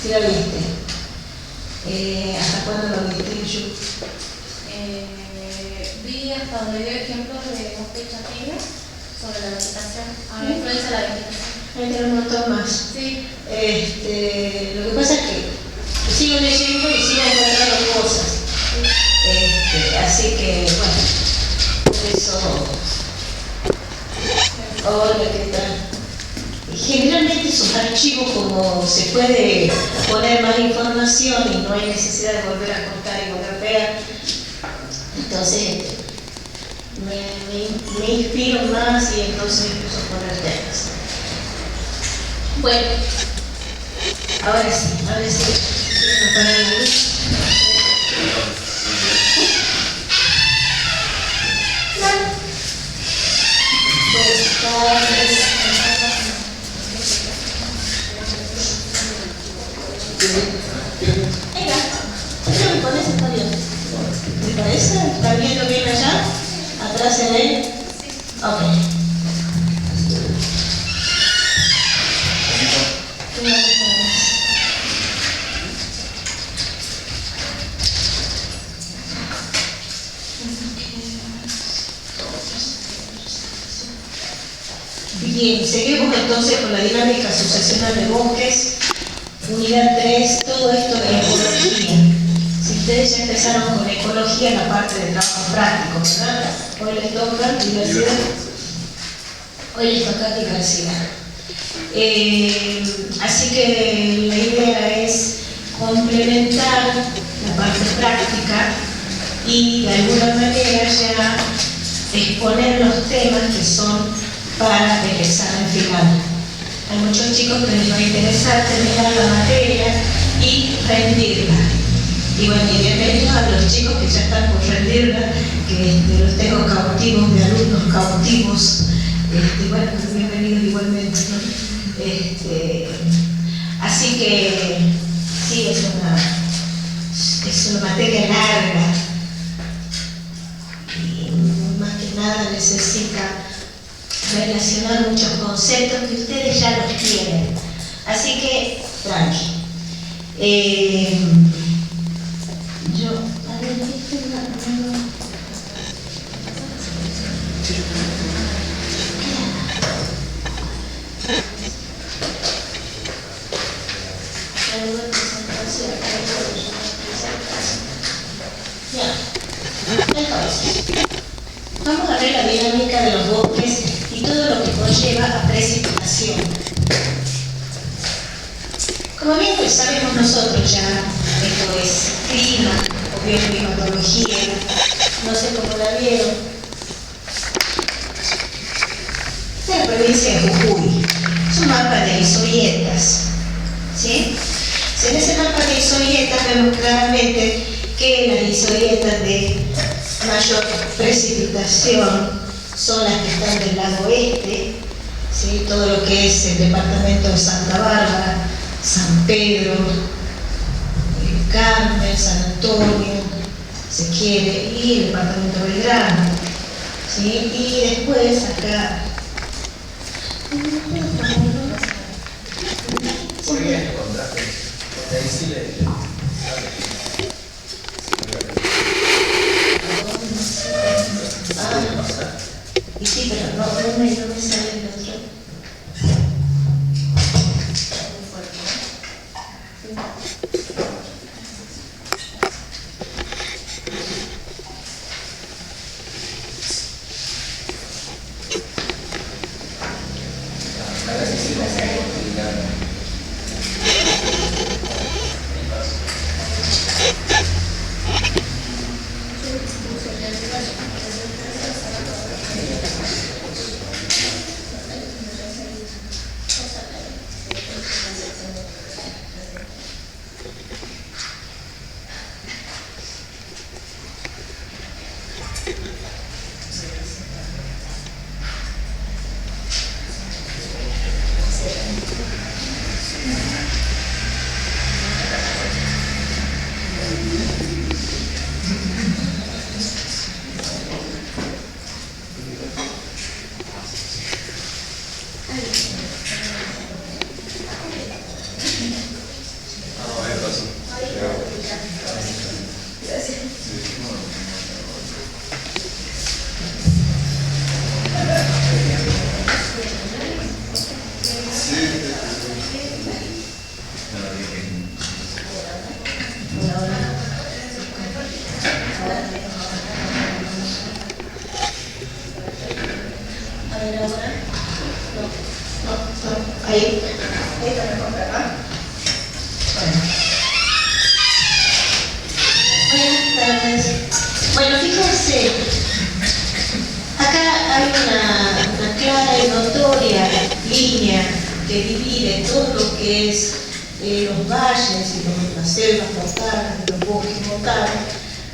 ¿Sí lo viste? ¿Hasta cuándo lo viste, Yu? Vi hasta donde dio ejemplos de bosque chaqueño sobre la vegetación. A la influencia de la vegetación. Ahí tiene un montón más. Sí. Lo que pasa es que sigo leyendo y sigo encontrando cosas. Así que, bueno, por eso. Hola, ¿qué tal? Generalmente esos archivos, como se puede poner más información y no hay necesidad de volver a cortar y volver a pegar, entonces me inspiro más y entonces empiezo a poner temas. Bueno, ahora sí, ¿quieren apagar la luz? Buenas tardes. Venga, ¿qué me pones? Está bien. ¿Te parece? ¿Está viendo bien allá? ¿Atrás se ve? Ok. Bien, seguimos entonces con la dinámica sucesional de bosques. Unidad 3, todo esto de ecología. Si ustedes ya empezaron con ecología en la parte de trabajo práctico, ¿verdad? Hoy les toca diversidad. Hoy les toca diversidad. Así que la idea es complementar la parte práctica y de alguna manera ya exponer los temas que son para el examen final. Hay muchos chicos que les va a interesar terminar la materia y rendirla. Y bueno, y bienvenidos a los chicos que ya están por rendirla, que los tengo cautivos, de alumnos cautivos. Bueno, pues bienvenidos igualmente, ¿no? Así que sí, es una materia larga y más que nada necesita relacionar muchos conceptos que ustedes ya los tienen. Así que, tranqui. Vamos a ver la dinámica de los bosques y todo lo que conlleva a precipitación. Como bien pues sabemos nosotros ya, esto es clima o bioclimatología, no sé cómo la vieron. Esta es la provincia de Jujuy, es un mapa de historietas, ¿sí? En ese mapa de historietas vemos claramente que las historietas de mayor precipitación son las que están del lado oeste, ¿sí? Todo lo que es el departamento de Santa Bárbara, San Pedro, Carmen, San Antonio, se quiere, y el departamento de Belgrano, ¿sí? Y después acá. ¿Por qué esto contraste? Porque ahí sí le. Y sí, pero no me sale el otro. Muy fuerte. hay una clara y notoria línea que divide todo lo que es los valles y las selvas montanas, los bosques montanos,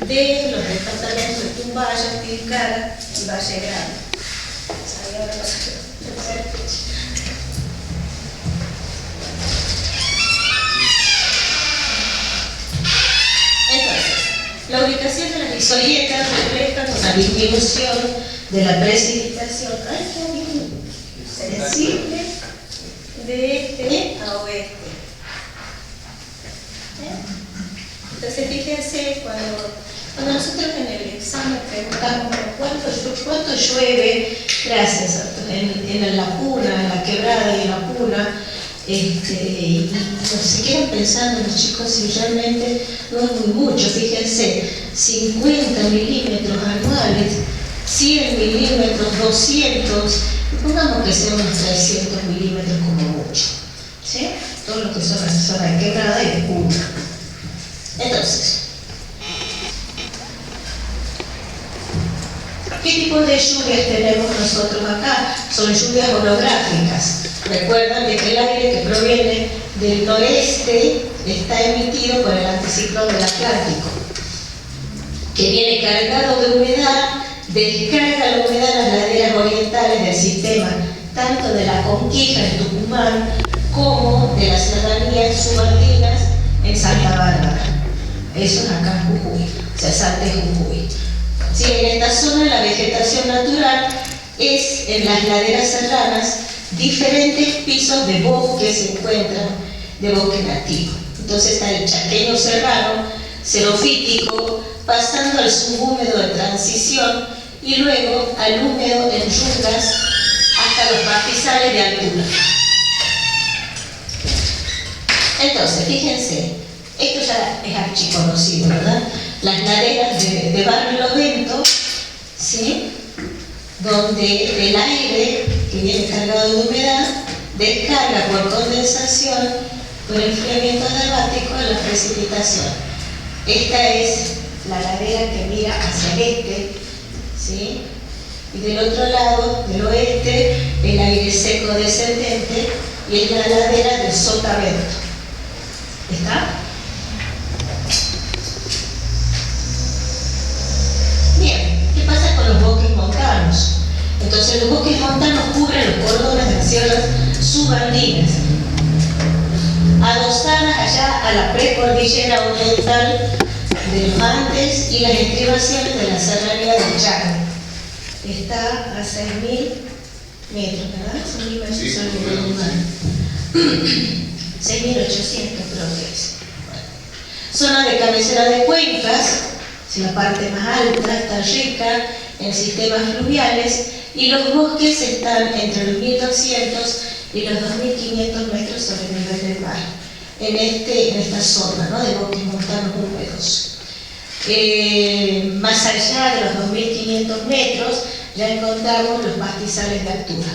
de los departamentos de Tumbaya, Tilcara y Valle Grande. Entonces, la ubicación de las isolletas refleja una disminución de la precipitación sensible de este a oeste. Entonces, fíjense, cuando nosotros en el examen preguntamos cuánto llueve, gracias, en la puna, en la quebrada y en la puna, y se quedan pensando los chicos si realmente no es muy mucho. Fíjense, 50 milímetros anuales, 100 milímetros, 200, pongamos que sean unos 300 milímetros como mucho, ¿sí? Todo lo que son las zonas de quebrada y de puna. Entonces, ¿qué tipo de lluvias tenemos nosotros acá? Son lluvias orográficas. Recuerdan de que el aire que proviene del noreste está emitido por el anticiclón del Atlántico, que viene cargado de humedad, descarga la humedad en las laderas orientales del sistema, tanto de la Conquija en Tucumán como de las serranías subandinas en Santa Bárbara. Eso es acá en Jujuy, o sea, Salta y Jujuy. Sí, en esta zona la vegetación natural es en las laderas serranas diferentes pisos de bosque se encuentran, de bosque nativo. Entonces está el chaqueño serrano, xerofítico, pasando al subhúmedo de transición y luego al húmedo en yungas hasta los pastizales de altura. Entonces, fíjense, esto ya es archiconocido, ¿verdad? Las laderas de Barrio Los Ventos, ¿sí? Donde el aire que viene cargado de humedad descarga por condensación, por enfriamiento adiabático, la precipitación. Esta es la ladera que mira hacia el este, ¿sí? Y del otro lado, del oeste, el aire seco descendente y es la ladera del Sotavento. ¿Está? Bien, ¿qué pasa con los bosques montanos? Entonces los bosques montanos cubren los cordones de las sierras subandinas, adosadas allá a la precordillera oriental de los Andes y las estribaciones de la serranía del Chaco. Está a 6.000 metros, ¿verdad? 6.000 metros sí, sobre el nivel humano. 6.800 creo que es. Zona de cabecera de cuencas, si la parte más alta está rica en sistemas fluviales y los bosques están entre los 1.200 y los 2.500 metros sobre el nivel del mar, en esta zona, ¿no?, de bosques montanos húmedos. Más allá de los 2.500 metros ya encontramos los pastizales de altura.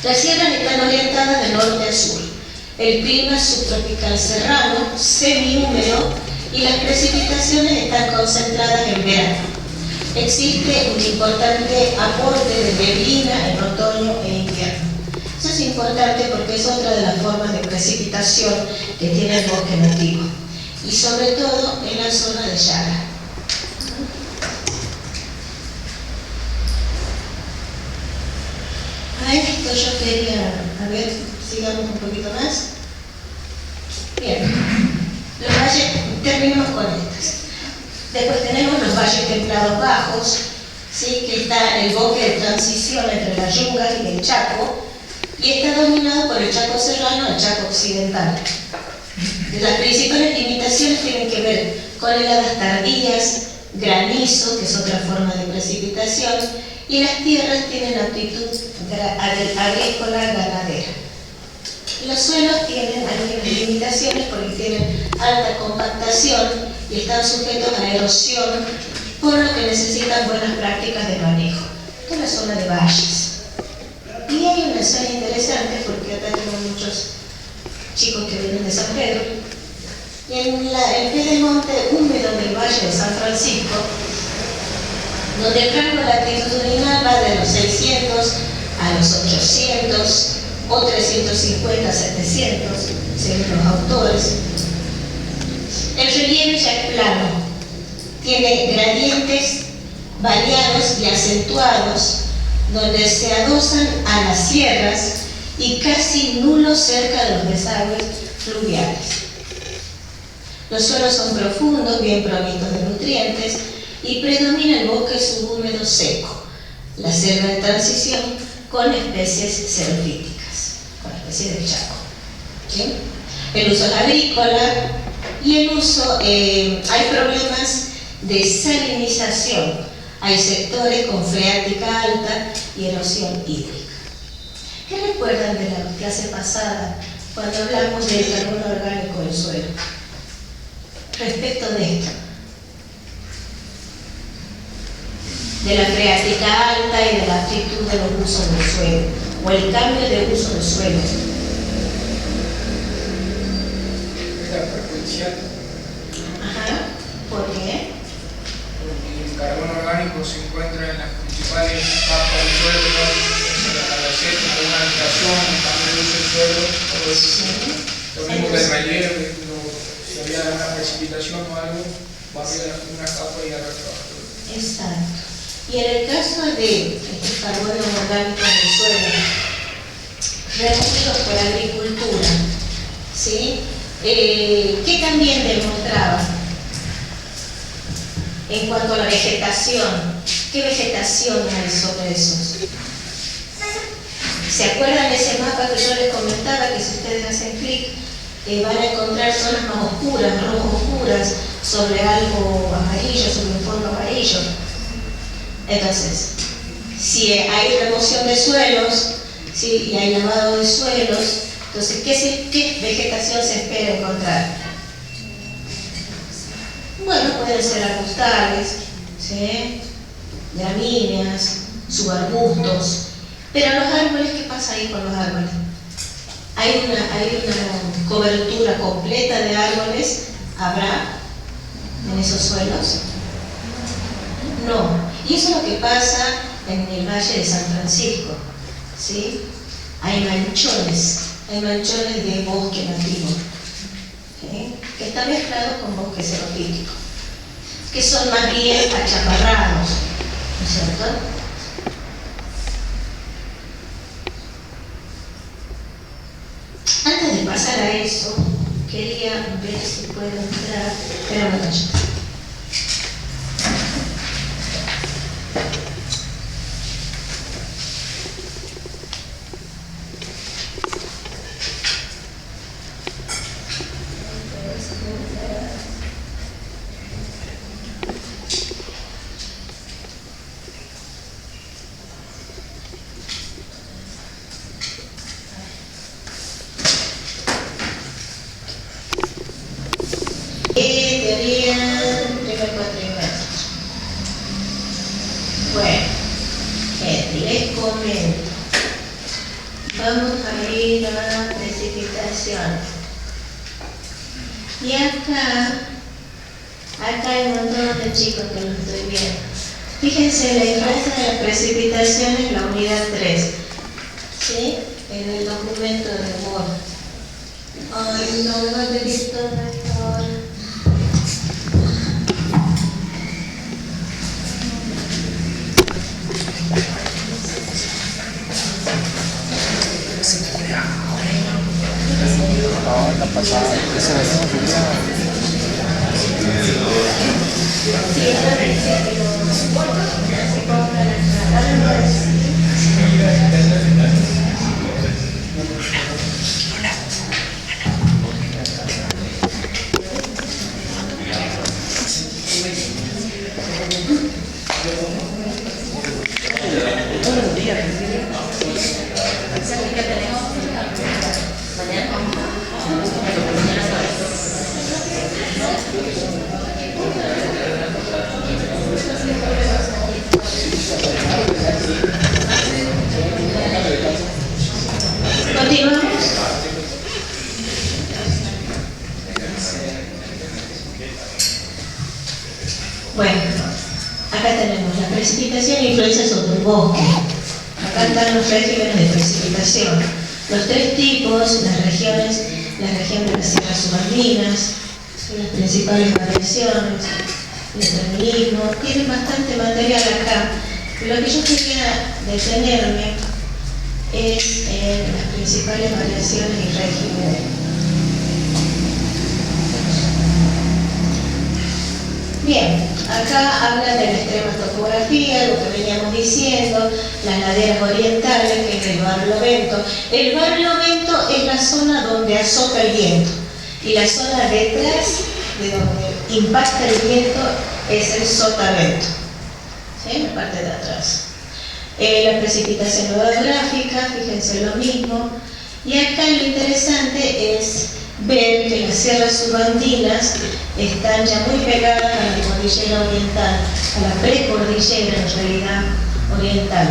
Las sierras están orientadas de norte a sur. El clima es subtropical serrano, semihúmedo y las precipitaciones están concentradas en verano. Existe un importante aporte de neblina en otoño e invierno. Eso es importante porque es otra de las formas de precipitación que tiene el bosque nativo, y sobre todo en la zona de Yara. A esto yo quería, a ver, sigamos un poquito más. Bien, los valles, terminamos con estas. Después tenemos los valles templados bajos, ¿sí?, que está el bosque de transición entre las yungas y el Chaco, y está dominado por el Chaco serrano y el Chaco occidental. Las principales limitaciones tienen que ver con heladas tardías, granizo, que es otra forma de precipitación, y las tierras tienen aptitud agrícola ganadera. Los suelos tienen algunas limitaciones porque tienen alta compactación y están sujetos a erosión, por lo que necesitan buenas prácticas de manejo. Esta es la zona de valles. Y hay una zona interesante porque acá tenemos muchos chicos que vienen de San Pedro. Y en el pedemonte húmedo del Valle de San Francisco donde el rango latitudinal va de los 600 a los 800 o 350 a 700, según los autores. El relieve ya es plano, tiene gradientes variados y acentuados, donde se adosan a las sierras y casi nulos cerca de los desagües fluviales. Los suelos son profundos, bien provistos de nutrientes, y predomina el bosque subhúmedo seco, la selva de transición con especies xerofíticas, con especies de chaco. ¿Sí? El uso es agrícola y el uso, hay problemas de salinización, hay sectores con freática alta y erosión hídrica. ¿Qué recuerdan de la clase pasada cuando hablamos del carbono orgánico del suelo? Respecto de esto, de la freática alta y de la actitud de los usos del suelo, o el cambio de uso del suelo. La frecuencia. Ajá. ¿Por qué? Porque el carbono orgánico se encuentra en las principales capas del suelo, la seta, una alteración, un cambio de uso del suelo, todo eso. Sí. Lo mismo que el relieve, si había una precipitación o algo, va a haber una capa y habrá trabajo. Exacto. Y en el caso de estos carbonos orgánicos del suelo, removidos por agricultura, ¿sí? ¿Qué también demostraba? En cuanto a la vegetación, ¿qué vegetación hay sobre esos? ¿Se acuerdan de ese mapa que yo les comentaba, que si ustedes hacen clic, van a encontrar zonas más oscuras, rojo oscuras, sobre algo amarillo, sobre un fondo amarillo? Entonces, si hay remoción de suelos, ¿sí? Y hay lavado de suelos, entonces, ¿qué vegetación se espera encontrar? Bueno, pueden ser arbustales, ¿sí? Gramíneas, subarbustos, pero los árboles, ¿qué pasa ahí con los árboles? ¿Hay una cobertura completa de árboles? ¿Habrá en esos suelos? No. Y eso es lo que pasa en el Valle de San Francisco, ¿sí? Hay manchones de bosque nativo, ¿sí? Que están mezclados con bosque xerofítico, que son más bien achaparrados, ¿no es cierto? Antes de pasar a eso, quería ver si puedo entrar. Espera un momento. Bueno, les comento. Vamos a ir a precipitación. Y acá hay un montón de chicos que lo estoy viendo. Fíjense, la influencia de las precipitaciones es la unidad 3, ¿sí? En el documento de Word. Ay, no me va a pedir todo esto ahora. La pasada, esa vez no precipitación influencia sobre el bosque. Acá están los regímenes de precipitación. Los tres tipos, la región de las sierras subandinas, las principales variaciones, el determinismo, tienen bastante material acá. Lo que yo quería detenerme es en las principales variaciones y regímenes. Bien, acá habla de la extrema topografía, lo que veníamos diciendo, las laderas orientales, que es el barlovento. El barlovento es la zona donde azota el viento y la zona detrás de donde impacta el viento es el sotavento, ¿sí? La parte de atrás. La precipitación orográfica, fíjense lo mismo. Y acá lo interesante es ver que las sierras subandinas están ya muy pegadas a la cordillera oriental, a la precordillera en realidad oriental.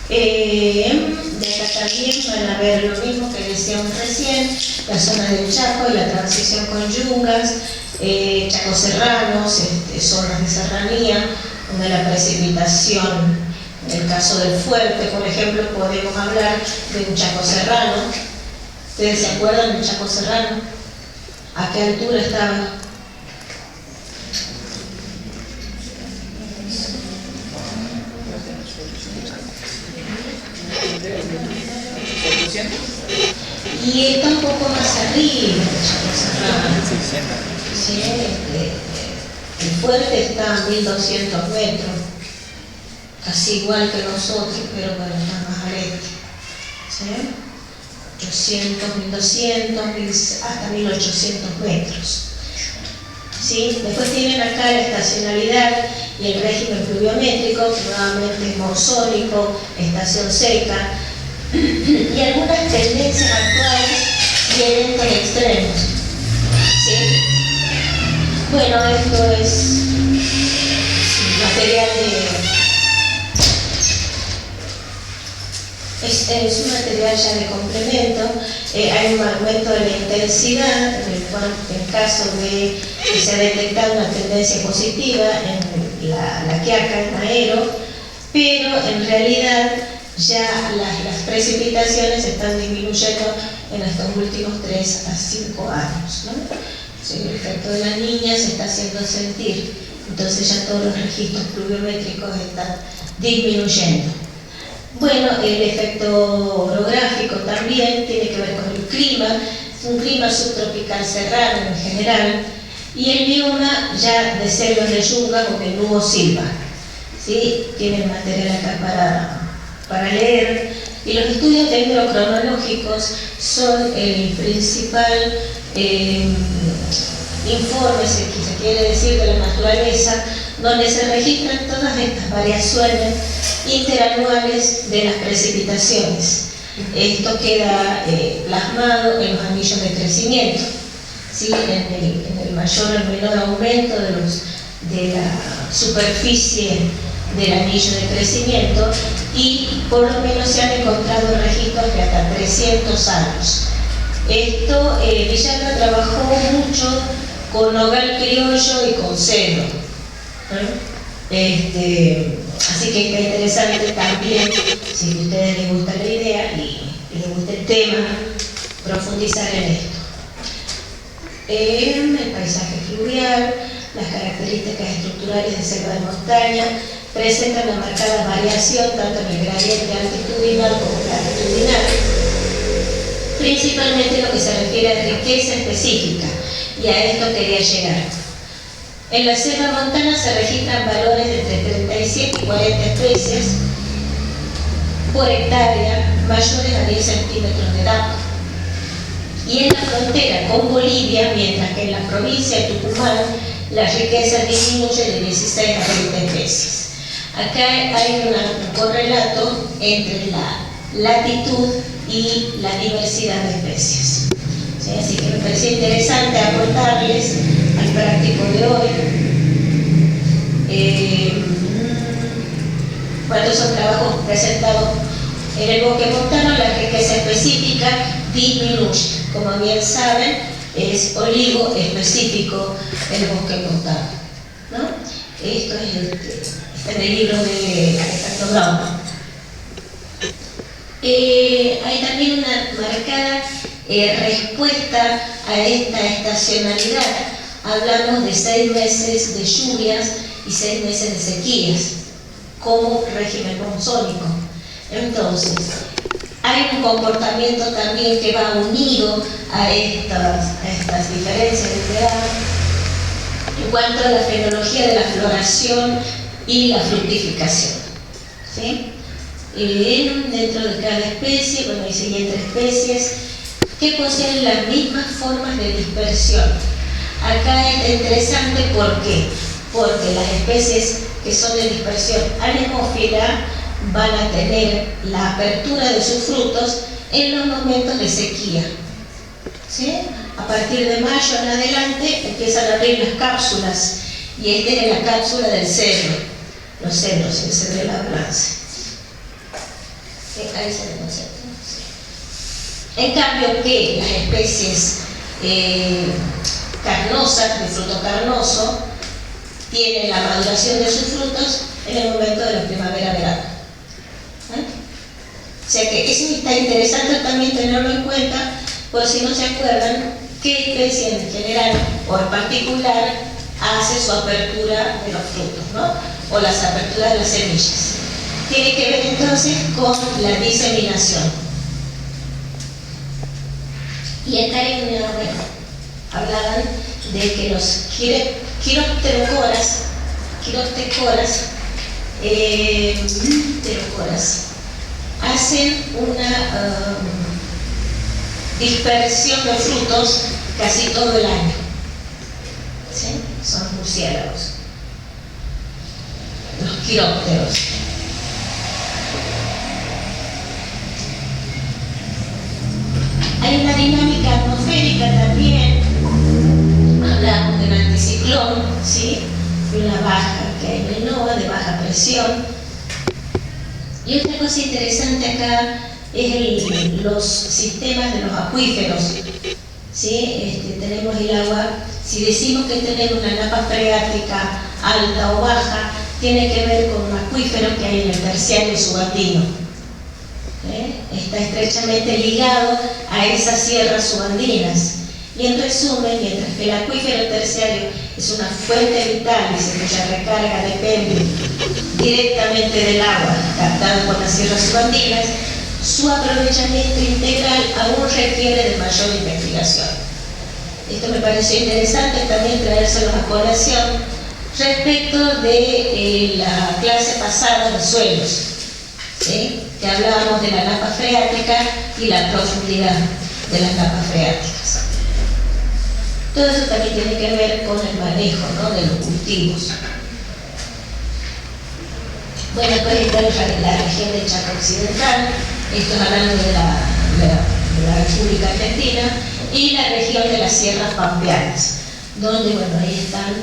De acá también van a ver lo mismo que decíamos recién, la zona del Chaco y la transición con yungas, chacos serranos, zonas de serranía, donde la precipitación, en el caso del Fuerte, por ejemplo, podemos hablar de un chaco serrano. ¿Ustedes se acuerdan del Chaco Serrano? ¿A qué altura estaba? Y está un poco más arriba del Chaco Serrano. Sí, el Fuerte está a 1200 metros, casi igual que nosotros, pero bueno, está más al este. ¿Sí? 800, 1200, hasta 1800 metros. ¿Sí? Después tienen acá la estacionalidad y el régimen pluviométrico, que nuevamente es monzónico, estación seca, y algunas tendencias actuales y eventos extremos. ¿Sí? Bueno, esto es material es un material ya de complemento. Hay un aumento de la intensidad en caso de que se ha detectado una tendencia positiva en la Quiaca, en Maero, pero en realidad ya las precipitaciones están disminuyendo en estos últimos 3 a 5 años, ¿no? Sí, el efecto de la niña se está haciendo sentir, entonces ya todos los registros pluviométricos están disminuyendo. Bueno, el efecto orográfico también tiene que ver con el clima, es un clima subtropical serrano en general, y el bioma ya de selvas de yungas o de nubo silva. ¿Sí? Tienen material acá para leer, y los estudios dendrocronológicos son el principal informe, si se quiere decir, de la naturaleza, donde se registran todas estas variaciones interanuales de las precipitaciones. Esto queda plasmado en los anillos de crecimiento, ¿sí? en el mayor o menor aumento de la superficie del anillo de crecimiento, y por lo menos se han encontrado registros de hasta 300 años. Esto, Villagra trabajó mucho con nogal criollo y con cedro. Así que está interesante también, si a ustedes les gusta la idea y les gusta el tema, profundizar en esto. El paisaje fluvial, las características estructurales de selva de montaña presentan una marcada variación tanto en el gradiente altitudinal como latitudinal, principalmente lo que se refiere a riqueza específica, y a esto quería llegar. En la selva montana se registran valores de entre 37 y 40 especies por hectárea mayores a 10 centímetros de edad. Y en la frontera con Bolivia, mientras que en la provincia de Tucumán la riqueza disminuye de 16 a 20 especies. Acá hay un correlato entre la latitud y la diversidad de especies. ¿Sí? Así que me pareció interesante aportarles al práctico de hoy. Cuando son trabajos presentados en el bosque montano, la riqueza específica disminuye. Como bien saben, es olivo específico el bosque montano, ¿no? Esto es en el libro de Alejandro Brown. Hay también una marcada respuesta a esta estacionalidad. Hablamos de 6 meses de lluvias y 6 meses de sequías como régimen monsónico. Entonces, hay un comportamiento también que va unido a estas diferencias de edad en cuanto a la fenología de la floración y la fructificación, ¿sí? Dentro de cada especie, bueno, hay siguientes especies que poseen las mismas formas de dispersión. Acá es interesante, ¿por qué? Porque las especies que son de dispersión anemófila van a tener la apertura de sus frutos en los momentos de sequía, ¿sí? A partir de mayo en adelante empiezan a abrir las cápsulas, y esta es la cápsula del cedro, los cedros, el cedro de la balance. ¿Sí? Ahí se ve, ¿no es cierto? Sí. En cambio que las especies carnosas, de fruto carnoso, tienen la maduración de sus frutos en el momento de la primavera-verano. O sea que eso está interesante también tenerlo en cuenta, por si no se acuerdan qué especie en general o en particular hace su apertura de los frutos, ¿no? O las aperturas de las semillas. Tiene que ver entonces con la diseminación. Y acá hay una, bueno, hablaban de que los quiropterocoras hacen una dispersión de frutos casi todo el año, ¿sí? Son murciélagos, los quirópteros. Hay una dinámica atmosférica también. Hablamos del anticiclón, ¿sí? De una baja que hay en el NOAA, de baja presión. Y otra cosa interesante acá es los sistemas de los acuíferos, ¿sí? Tenemos el agua, si decimos que tenemos una napa freática alta o baja, tiene que ver con un acuífero que hay en el terciario subandino. Está estrechamente ligado a esas sierras subandinas. Y en resumen, mientras que el acuífero terciario es una fuente vital y cuya recarga depende directamente del agua captado por las sierras subandinas, su aprovechamiento integral aún requiere de mayor investigación. Esto me pareció interesante también traérselos a colación respecto de la clase pasada de suelos, ¿sí? Que hablábamos de la napa freática y la profundidad de las napas freáticas. Todo eso también tiene que ver con el manejo, ¿no?, de los cultivos. Bueno, pues está la región del Chaco Occidental, esto es hablando de la República Argentina, y la región de las sierras pampeanas, donde, bueno, ahí están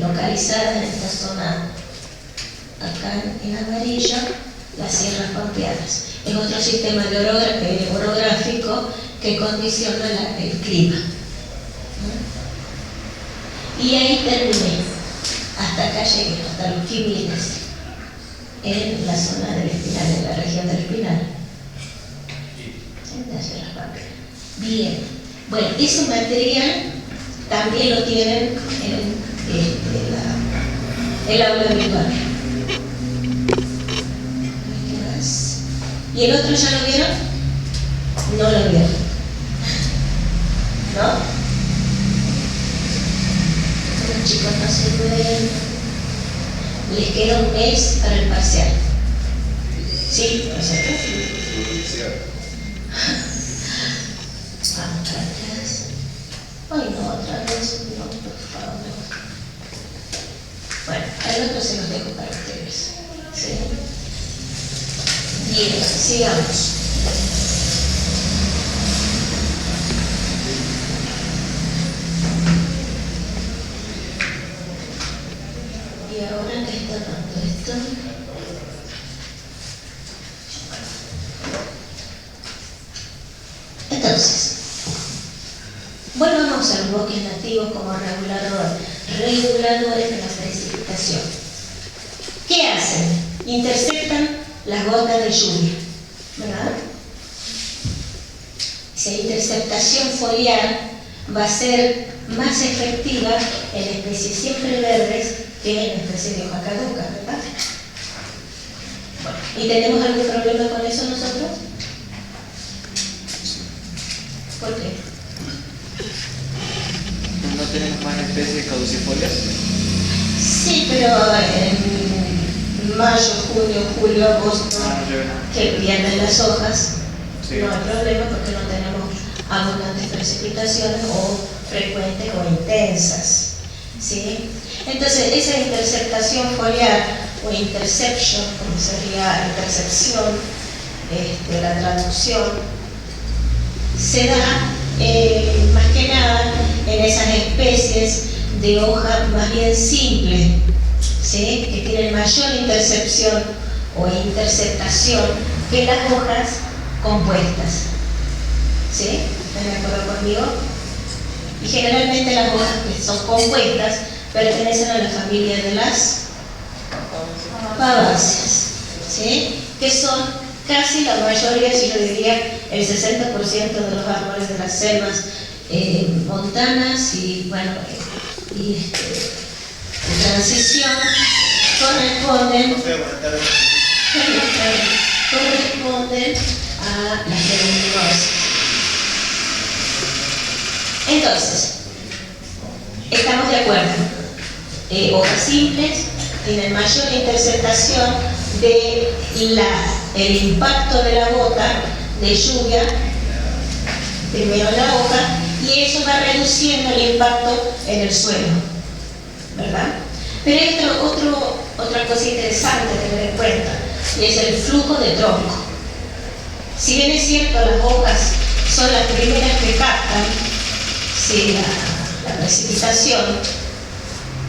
localizadas en esta zona, acá en amarillo, las sierras pampeanas. Es otro sistema orográfico que condiciona el clima. Y ahí terminé, hasta acá llegué, hasta los Quimines, en la zona del Espinal, en la región del Espinal. Bien, bueno, ese material también lo tienen en el aula virtual. ¿Y el otro ya lo vieron? No lo vieron, ¿no? Los chicos no se pueden, les queda un mes para el parcial. ¿Sí? ¿No es cierto? Vamos para atrás. Ay, no, otra vez. No, por favor. Bueno, al otro se los dejo para ustedes. ¿Sí? Bien, sigamos. Y ahora que está dando esto, entonces, volvamos a los bosques nativos como reguladores de la precipitación. ¿Qué hacen? Interceptan las gotas de lluvia, ¿verdad? Esa interceptación foliar va a ser más efectiva en especies siempre verdes que en especies de hoja caduca, ¿verdad? Bueno, ¿y tenemos algún problema con eso nosotros? ¿Por qué? ¿No tenemos más especies caducifolias? Sí, pero en mayo, junio, julio, agosto, que pierden las hojas, Sí. no hay problema porque no tenemos abundantes precipitaciones o frecuentes o intensas, ¿sí? Entonces, esa interceptación foliar o interception, como sería intercepción, la traducción, se da más que nada en esas especies de hoja más bien simple, ¿sí? Que tienen mayor intercepción o interceptación que las hojas compuestas, ¿sí? ¿Están de acuerdo conmigo? Y generalmente las hojas que son compuestas pertenecen a la familia de las fabáceas, ¿sí? Que son casi la mayoría, si yo diría el 60% de los árboles de las selvas montanas y bueno, de transición corresponden a las leguminosas. Entonces, estamos de acuerdo. Hojas simples tienen mayor interceptación el impacto de la gota de lluvia primero en la hoja, y eso va reduciendo el impacto en el suelo, ¿verdad? Pero hay otra cosa interesante a tener en cuenta, y es el flujo de tronco. Si bien es cierto, las hojas son las primeras que captan, sí, la precipitación,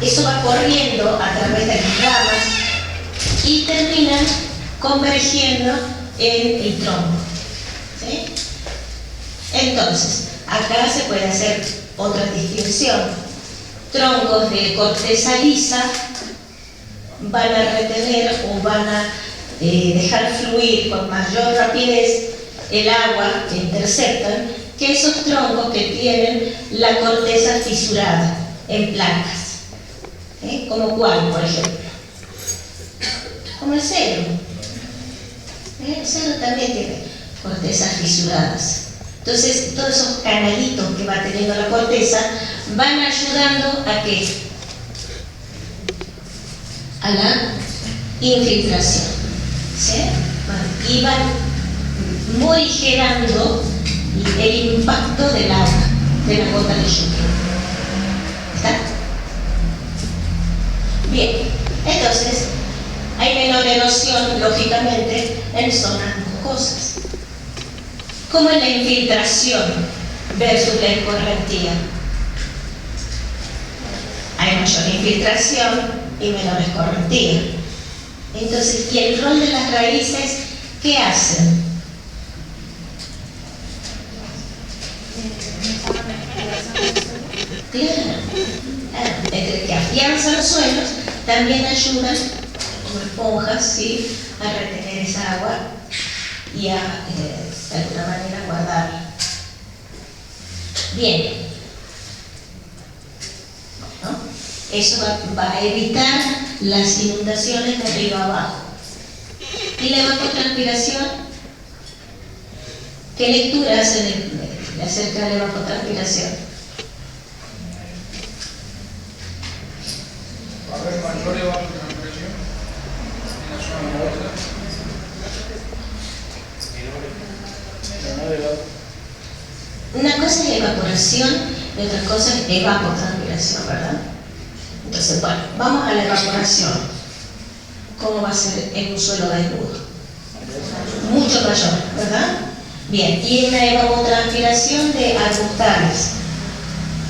eso va corriendo a través de las ramas y terminan convergiendo en el tronco, ¿sí? Entonces, acá se puede hacer otra distinción. Troncos de corteza lisa van a retener o van a dejar fluir con mayor rapidez el agua que interceptan que esos troncos que tienen la corteza fisurada en placas. ¿Como cuál, por ejemplo? Como el cedro. El cedro también tiene cortezas fisuradas. Entonces, todos esos canalitos que va teniendo la corteza van ayudando a ¿qué? A la infiltración, ¿sí? Y van morigerando el impacto del agua, de la gota de lluvia. ¿Está? Bien, entonces hay menor erosión, lógicamente, en zonas boscosas. ¿Cómo es la infiltración versus la escorrentía? Hay mayor infiltración y menor escorrentía. Entonces, ¿y el rol de las raíces qué hacen? Claro, entre que afianzan los suelos, también ayudan como esponjas, ¿sí?, a retener esa agua y a, de alguna manera, guardarla. Bien. Bueno, eso va a evitar las inundaciones de arriba abajo. ¿Y la evapotranspiración? ¿Qué lectura hacen acerca de la evapotranspiración? Va a haber mayor evapotranspiración en la zona muerta. Una cosa es evaporación y otra cosa es evapotranspiración, ¿verdad? Entonces, bueno, vamos a la evaporación. ¿Cómo va a ser en un suelo desnudo? Mucho mayor, ¿verdad? Bien, y una evapotranspiración de arbustales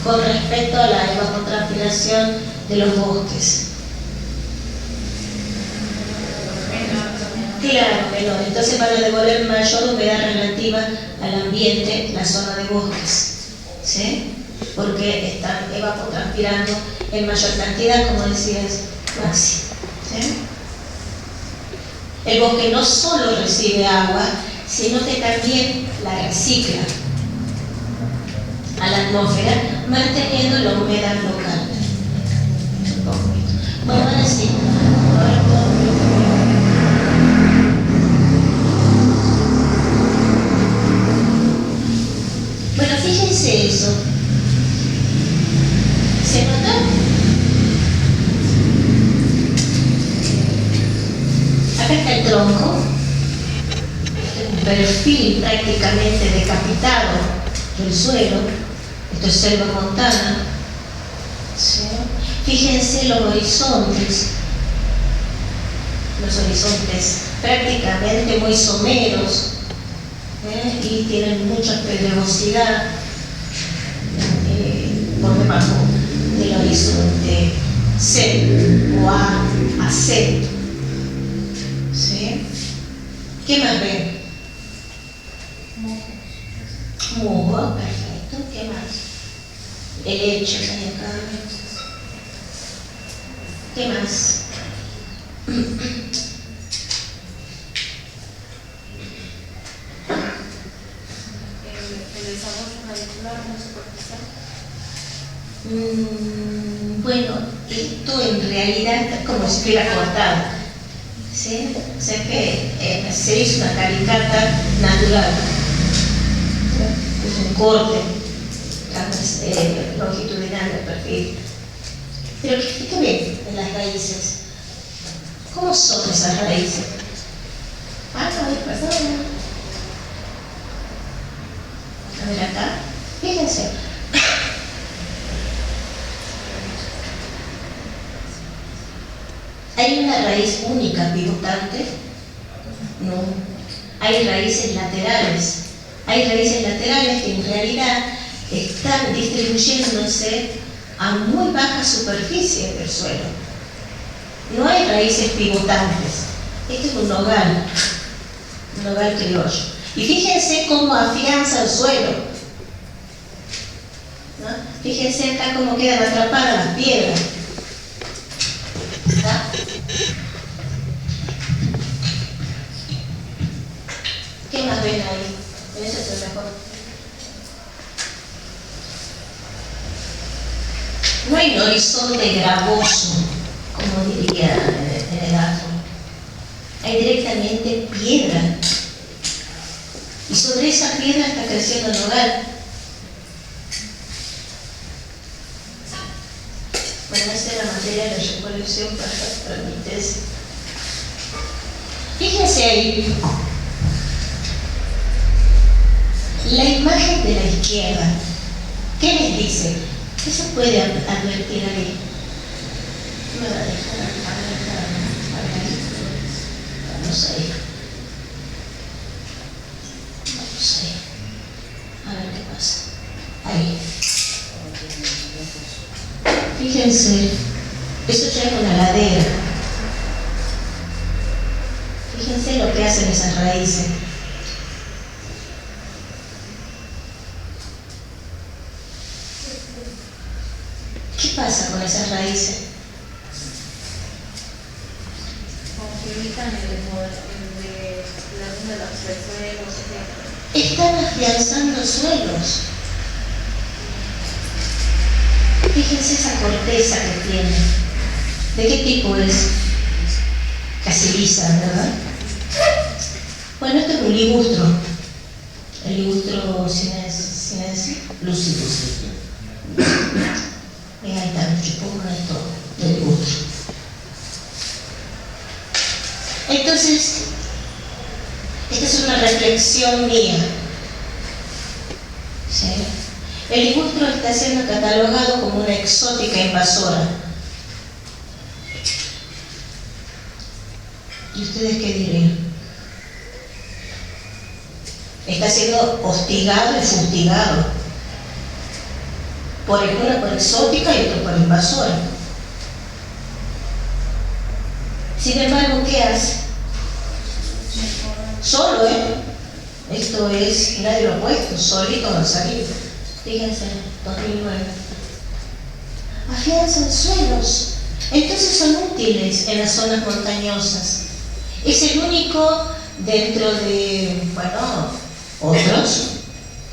con respecto a la evapotranspiración de los bosques. Claro, menor. Entonces van a devolver mayor humedad relativa al ambiente, la zona de bosques, ¿sí? Porque están evapotranspirando en mayor cantidad, como decías, Maxi, ¿sí? El bosque no solo recibe agua, sino que también la recicla a la atmósfera, manteniendo la humedad local. Bueno, ahora sí. Bueno, fíjense eso. ¿Se nota? Acá está el tronco. Este es un perfil prácticamente decapitado del suelo. Esto es selva montana. ¿Sí? Fíjense los horizontes prácticamente muy someros, y tienen mucha pedregosidad por debajo del horizonte C o A C. ¿Sí? ¿Qué más ven? Musgo, perfecto. ¿Qué más? Helechos hay acá. ¿Qué más? El desarrollo radicular muy superficial. Bueno, esto en realidad es como si estuviera cortado. ¿Sí? O sea que se hizo una calicata natural. ¿Sí? Es un corte longitudinal del perfil. Pero ¿qué ven en las raíces? ¿Cómo son esas raíces? Ah, no, perdón. A ver acá. Fíjense. ¿Hay una raíz única pivotante? No. Hay raíces laterales. Hay raíces laterales que en realidad están distribuyéndose a muy baja superficie del suelo. No hay raíces pivotantes. Este es un nogal criollo. Y fíjense cómo afianza el suelo. ¿No? Fíjense acá cómo quedan atrapadas las piedras. ¿Está? ¿Qué más ven ahí? Ese es el mejor. No hay un horizonte gravoso, como diría en el árbol. Hay directamente piedra. Y sobre esa piedra está creciendo el nogal. Bueno, esta es la materia de recolección para mi tesis. Fíjense ahí. La imagen de la izquierda, ¿qué les dice? ¿Qué se puede advertir ahí? Me va a dejar ahí. Vamos ahí. A ver qué pasa. Ahí. Fíjense, eso ya es una ladera. Fíjense lo que hacen esas raíces. ¿Qué pasa con esas raíces? Facilitan la luna de los suelos, etc. Están afianzando suelos. Fíjense esa corteza que tiene. ¿De qué tipo es? Casi lisa, ¿verdad? Bueno, esto es un ligustro. El ligustro sinensis lucidus. Y ahí está, un chupón de todo, del ligustro. Entonces, esta es una reflexión mía. ¿Sí? El ligustro está siendo catalogado como una exótica invasora. ¿Y ustedes qué dirían? Está siendo hostigado y fustigado. Uno por exótica y otro por invasora. Sin embargo, ¿qué hace? Solo, Esto es, nadie lo ha puesto, solito va a salir. Fíjense, 2009. Afianzan suelos. Entonces son útiles en las zonas montañosas. Es el único dentro de, bueno, otros,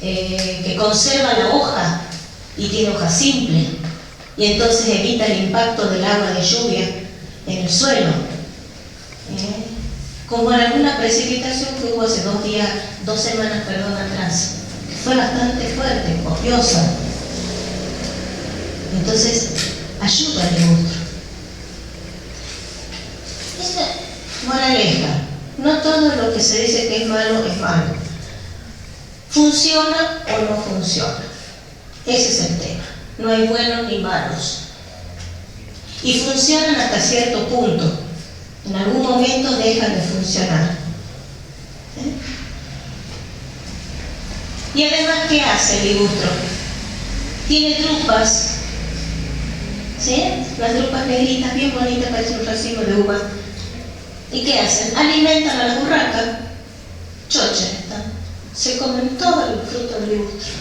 que conserva la hoja y tiene hoja simple, y entonces evita el impacto del agua de lluvia en el suelo. Como en alguna precipitación que hubo hace 2 semanas atrás, que fue bastante fuerte, copiosa. Entonces, ayuda al neutro. Esta moraleja, no todo lo que se dice que es malo es malo. ¿Funciona o no funciona? Ese es el tema. No hay buenos ni malos. Y funcionan hasta cierto punto. En algún momento dejan de funcionar. Y además, ¿qué hace el ligustro? Tiene drupas, ¿sí? Las drupas negritas, bien bonitas, parecen un racimo de uva. ¿Y qué hacen? Alimentan a las urracas, chochas están, se comen todo el fruto del ligustro.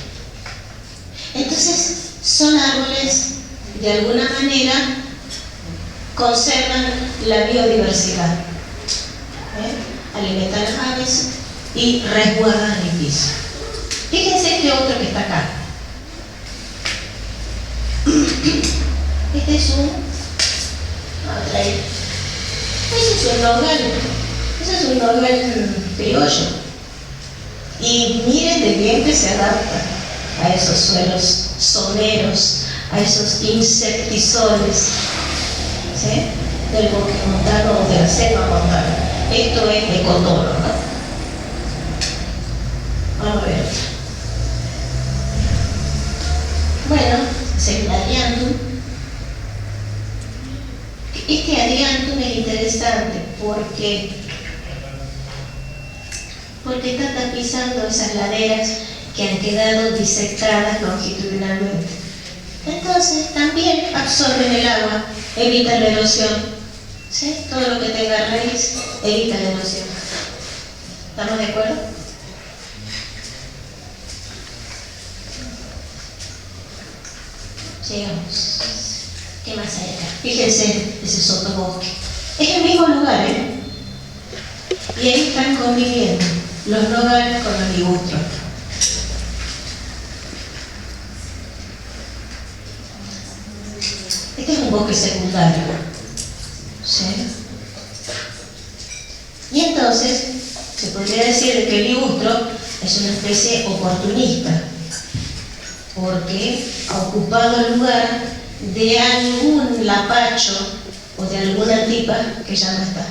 Entonces, son árboles, de alguna manera, conservan la biodiversidad, alimentan a las aves y resguardan el piso. Fíjense este otro que está acá. Este es un... Ese es un nogal. Ese es un nogal criollo. Y miren de bien que se adapta a esos suelos someros, a esos insectisoles, ¿sí? Del bosque montano o de la selva montana. Esto es de cotono, ¿no? Vamos a ver. Bueno, es el adiantum. Este adiantum es interesante porque está tapizando esas laderas que han quedado disectadas longitudinalmente. Entonces también absorben el agua, evitan la erosión, ¿sí? Todo lo que tenga raíz evita la erosión. ¿Estamos de acuerdo? Llegamos. ¿Qué más hay acá? Fíjense ese sotobosque. Es el mismo lugar, Y ahí están conviviendo los nogales con los ligustros. Este es un bosque secundario, ¿sí? Y entonces se podría decir que el ligustro es una especie oportunista, porque ha ocupado el lugar de algún lapacho o de alguna tipa que ya no está.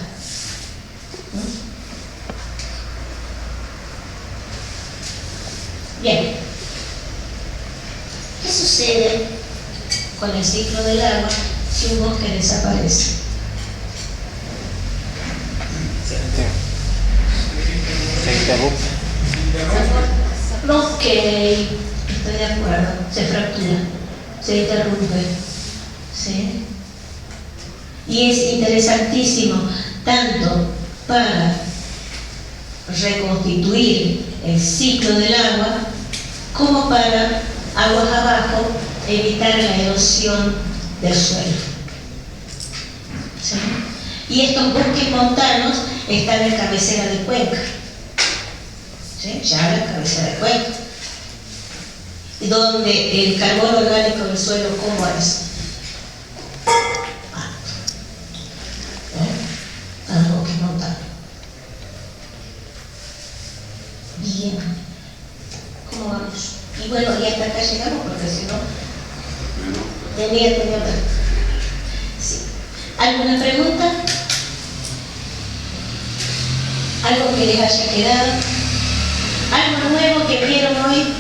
Bien, ¿qué sucede con el ciclo del agua si un bosque desaparece? Se interrumpe. Ok, estoy de acuerdo, se fractura, se interrumpe, ¿sí? Y es interesantísimo tanto para reconstituir el ciclo del agua como para, aguas abajo, evitar la erosión del suelo, ¿sí? Y estos bosques montanos están en cabecera de cuenca, ¿sí? Ya en cabecera de cuenca, donde el carbono orgánico del suelo, ¿cómo es? A los bosques montanos. Bien. ¿Cómo vamos? Y bueno, y hasta acá llegamos porque si no, tenía otra. Sí. ¿Alguna pregunta? ¿Algo que les haya quedado? ¿Algo nuevo que vieron hoy?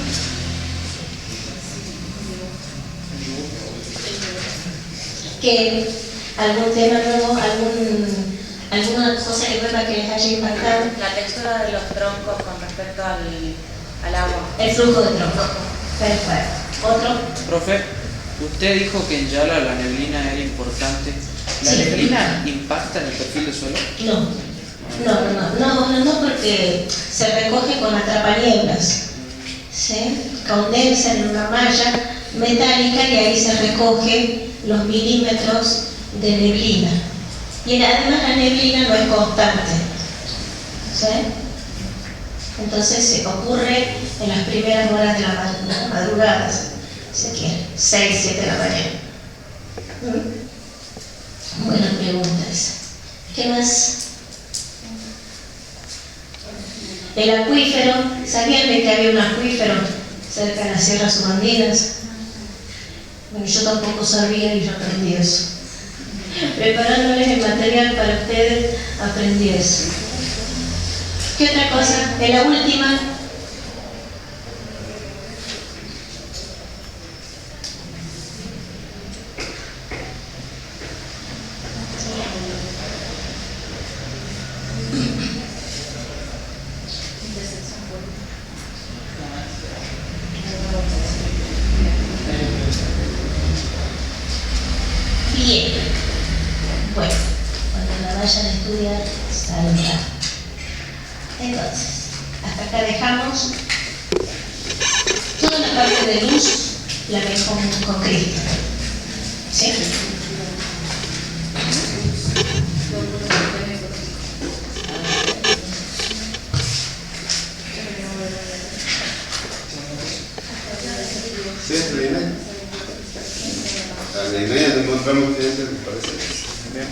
¿Que algún tema nuevo, alguna cosa nueva que les haya impactado? La textura de los troncos con respecto al agua. El flujo de troncos. Perfecto. ¿Otro? Profe, usted dijo que en Yala la neblina era importante. ¿La Sí. neblina impacta en el perfil del suelo? No, porque se recoge con atrapanieblas, ¿sí? Condensa en una malla metálica y ahí se recogen los milímetros de neblina. Y además la neblina no es constante. ¿sí? Entonces se ocurre en las primeras horas de la madrugada, si se quiere, 6, 7 de la mañana. Buena pregunta esa. ¿Qué más? El acuífero, ¿sabían de que había un acuífero cerca de las sierras subandinas? Bueno, yo tampoco sabía y yo aprendí eso. Preparándoles el material para ustedes, aprendí eso. ¿Qué otra cosa? En la última, bien. Bueno, cuando la vayan a estudiar, saldrá. Entonces, hasta acá dejamos toda la parte de luz, la ven con Cristo. ¿Sí? Sí, es la idea. A la idea de encontramos clientes, me parece. Bien.